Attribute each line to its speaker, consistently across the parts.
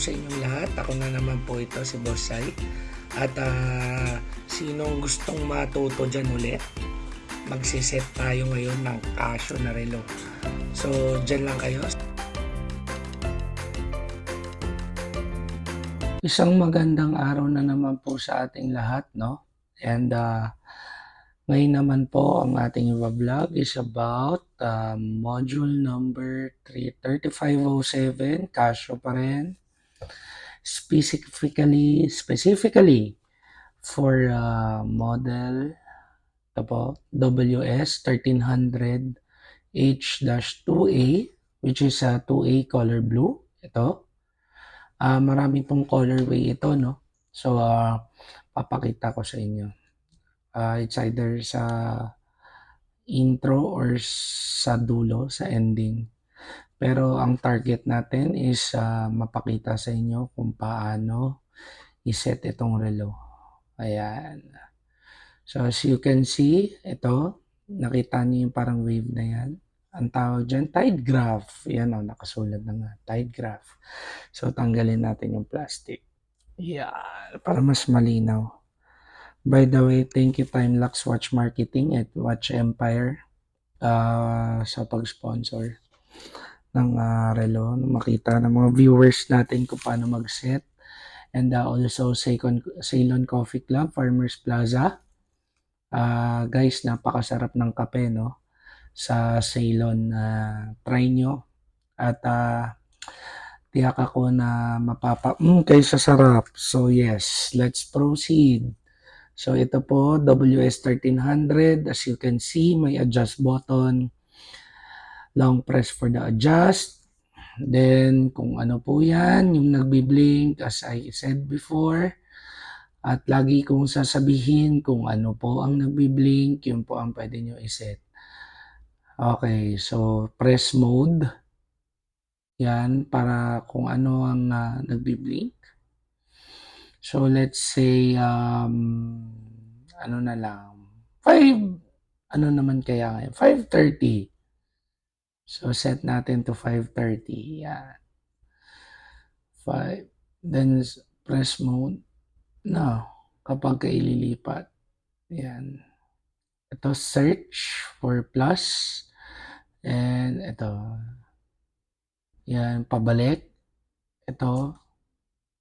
Speaker 1: sa inyong lahat. Ako na naman po ito, si Bossay. At sinong gustong matuto dyan ulit, magsiset tayo ngayon ng Casio na relo. So, dyan lang kayo. Isang magandang araw na naman po sa ating lahat, no? And ngayon naman po ang ating vlog is about module number 3507, Casio pa rin. Specifically for model ito po, WS1300 H-2A, which is 2A color blue. Ito. Marami pong colorway ito, no? So, papakita ko sa inyo. It's either sa intro or sa dulo, sa ending. Pero ang target natin is mapakita sa inyo kung paano iset itong relo. Ayan. So as you can see, ito, nakita niyo yung parang wave na yan. Ang tawag dyan, tide graph. Yan o, nakasulat na nga, tide graph. So tanggalin natin yung plastic. Yeah, para mas malinaw. By the way, thank you Timelux Watch Marketing at Watch Empire sa pag-sponsor ng relo, makita ng mga viewers natin kung paano mag-set. And also Ceylon Coffee Club, Farmers Plaza. Guys, napakasarap ng kape, no? Sa Ceylon, try nyo. At tiyak ako na kayo sa sarap. So yes, let's proceed. So ito po, WS1300. As you can see, may adjust button. Long press for the adjust. Then, kung ano po yan, yung nagbi-blink as I said before. At lagi kong sasabihin kung ano po ang nagbi-blink, yun po ang pwede nyo iset. Okay, so press mode. Yan, para kung ano ang nagbi-blink. So let's say, ano na lang, 5, ano naman kaya ngayon, 5:30. So, set natin to 5:30. Yan. 5. Then, press mode. No. Kapag kaililipat. Yan. Ito, search for plus. And ito. Yan, pabalik. Ito,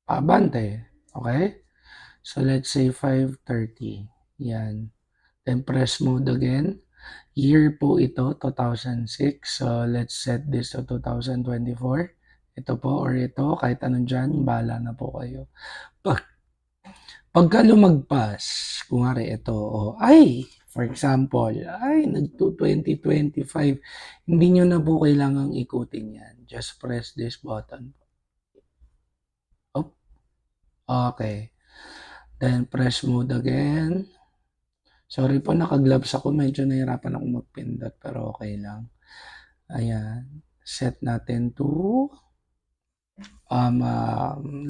Speaker 1: paabante. Okay? So, let's say 5:30. Yan. Then, press mode again. Year po ito, 2006. So, let's set this to 2024. Ito po or ito, kahit anong dyan, bahala na po kayo. Pagka lumagpas, kunwari ito, for example, nag-2025, hindi nyo na po kailangang ikutin yan. Just press this button. Okay. Then, press mode again. Sorry po, naka-gloves ako. Medyo nahirapan ako magpindot, pero okay lang. Ayan. Set natin to,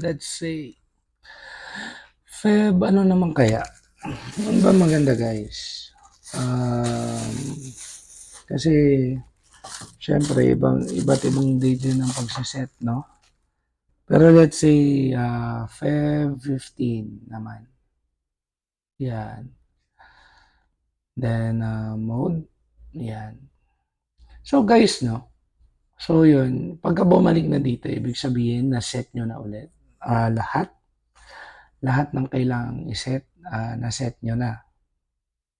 Speaker 1: let's say, Feb, ano naman kaya? Ano ba maganda, guys? Kasi, syempre, iba't ibang date din ang pagsiset, no? Pero let's say, Feb 15 naman. Yan. Then, mode. Yan. So, guys, no? So, yun. Pagka bumalik na dito, ibig sabihin, na-set nyo na ulit. Lahat ng kailangang iset, na-set nyo na.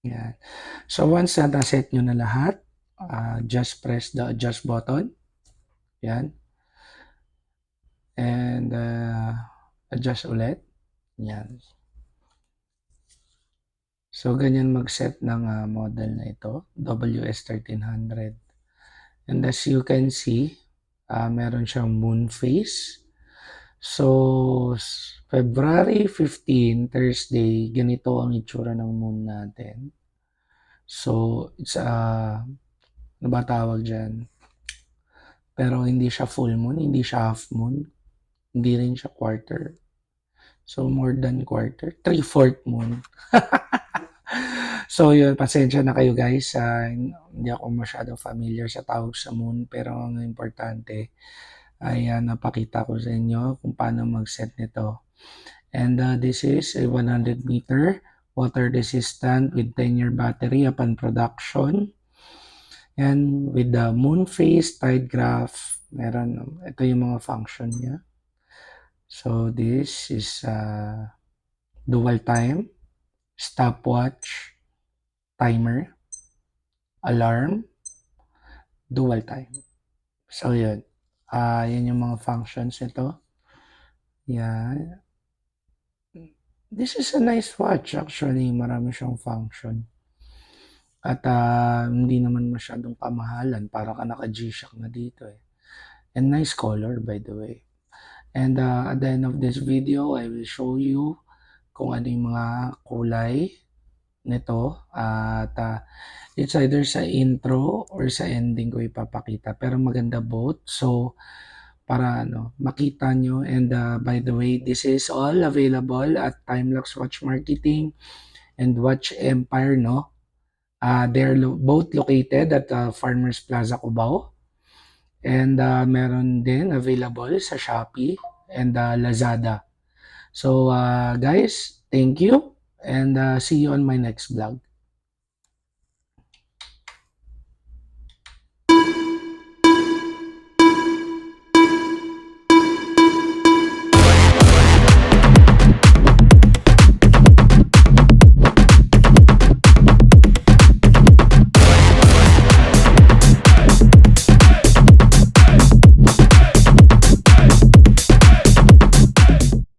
Speaker 1: Yan. So, once na na-set nyo na lahat, just press the adjust button. Yan. And, adjust ulit. Yan. So, ganyan mag-set ng model na ito, WS1300. And as you can see, meron siyang moon phase. So, February 15, Thursday, ganito ang itsura ng moon natin. So, it's ano ba tawag dyan? Pero hindi siya full moon, hindi siya half moon, hindi rin siya quarter. So, more than quarter, 3/4 moon. So yun, pasensya na kayo guys. Hindi ako masyado familiar sa tawag sa moon, pero ang importante, ay napakita ko sa inyo kung paano mag-set nito. And this is a 100 meter water resistant with 10-year battery upon production. And with the moon phase, tide graph, ito yung mga function niya. So this is dual time, stopwatch, timer, alarm, dual time. So yun. Yun yung mga functions nito. Yan. This is a nice watch actually. Marami siyang function. At hindi naman masyadong kamahalan. Para ka naka G-Shock na dito eh. And nice color by the way. And at the end of this video, I will show you kung ano yung mga kulay nito. At it's either sa intro or sa ending ko ipapakita. Pero maganda both. So, para makita nyo. And by the way, this is all available at Timelux Watch Marketing and Watch Empire, no? They're both located at Farmers Plaza, Cubao. And meron din available sa Shopee and Lazada. So guys, thank you and see you on my next vlog.